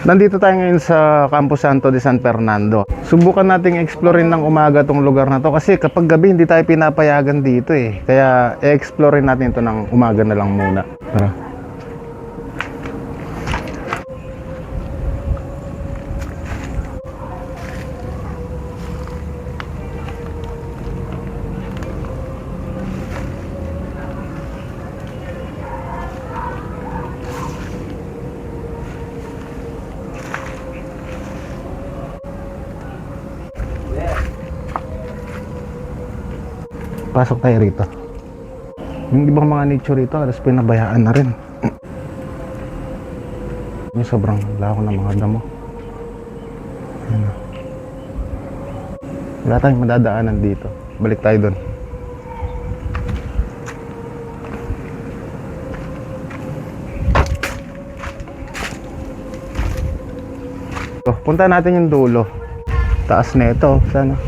Nandito tayo ngayon sa Campo Santo de San Fernando. Subukan nating explorein ng umaga tong lugar na to kasi kapag gabi hindi tayo pinapayagan dito eh. Kaya i-explorein natin ito ng umaga na lang muna. Tara. Pasok tayo rito. Yung ibang mga nature rito, alas pinabayaan na rin. Yung sobrang lako ng mga damo. Ano. Wala tayong madadaanan dito. Balik tayo doon. So, punta natin yung dulo. Taas na ito. Sana.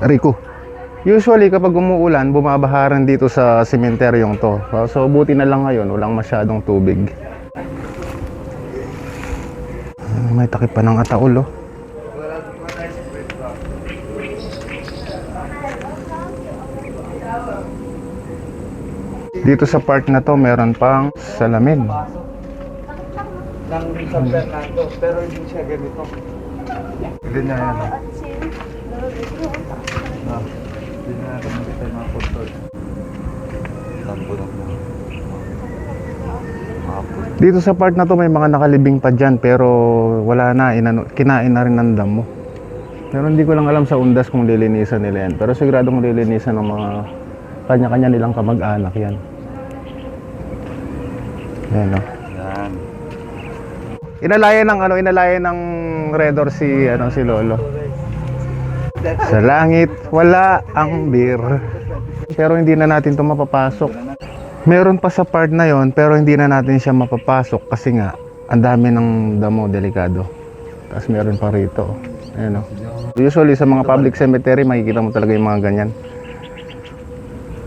Rico. Usually kapag umuulan, bumabaharan dito sa sementeryong to. So buti na lang ngayon, walang masyadong tubig. May takip pa ng ataol, oh. Dito sa part na to, meron pang salamin. Ng San Fernando, pero hindi siya ganito. Ganyan yan. Hindi na natin makita yung mga photos. Dito sa part na to may mga nakalibing pa dyan pero wala na, kinain na rin ng damo. Pero hindi ko lang alam sa undas kung lilinisan nila yan. Pero siguradong lilinisan ng mga kanya-kanya nilang kamag-anak yan. Yan, no? Yan. Inalayan ng Redor si Lolo. Sa langit wala ang beer. Pero hindi na natin to mapapasok. Meron pa sa part na yon pero hindi na natin siya mapapasok kasi nga ang dami ng damo, delikado. Tapos meron pa rito. Ayan, no? Usually sa mga public cemetery makikita mo talaga yung mga ganyan.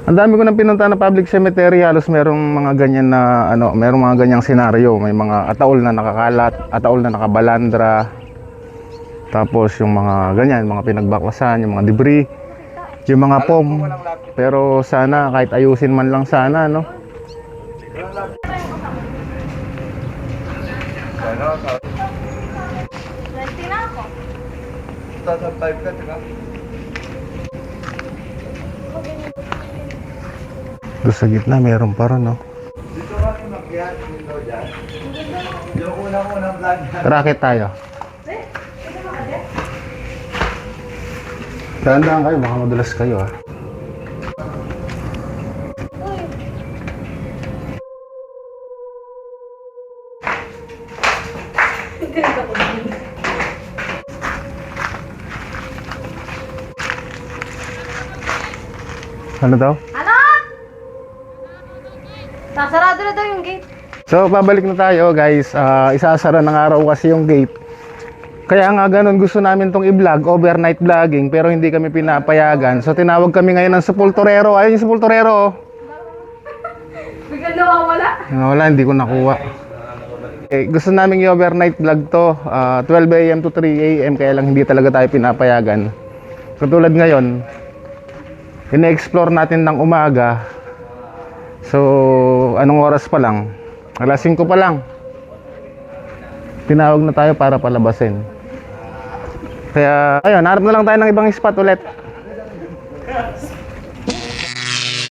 Ang dami ko nang pinunta na public cemetery, halos merong mga ganyan na merong mga ganyang senaryo. May mga ataol na nakakalat, ataol na nakabalandra. Tapos yung mga ganyan, mga pinagbaklasan, yung mga debris, yung mga pom. Pero sana kahit ayusin man lang sana, no? Doon sa gitna, meron pa rin, no? Dito kami mag-ihat dito dyan. Yung unang-unang vlog na. Racket tayo. Dahan-dahan kayo, baka madulas kayo, ha? Ano daw? Ano? Sasarado na daw yung gate. So, pabalik na tayo, guys. Isasara ng araw kasi yung gate. Kaya nga ganun, gusto namin tong i-vlog, overnight vlogging, pero hindi kami pinapayagan. So, tinawag kami ngayon ng sepulturero. Ayun yung sepulturero, oh. Biglang nawawala. Wala, hindi ko nakuha. Okay, gusto namin i-overnight vlog to. 12 AM to 3 AM, kaya lang hindi talaga tayo pinapayagan. Katulad ngayon, ina-explore natin ng umaga. So, anong oras pa lang? Alas 5 pa lang. Tinawag na tayo para palabasin. Kaya, ayun, harap na lang tayo ng ibang spot ulit.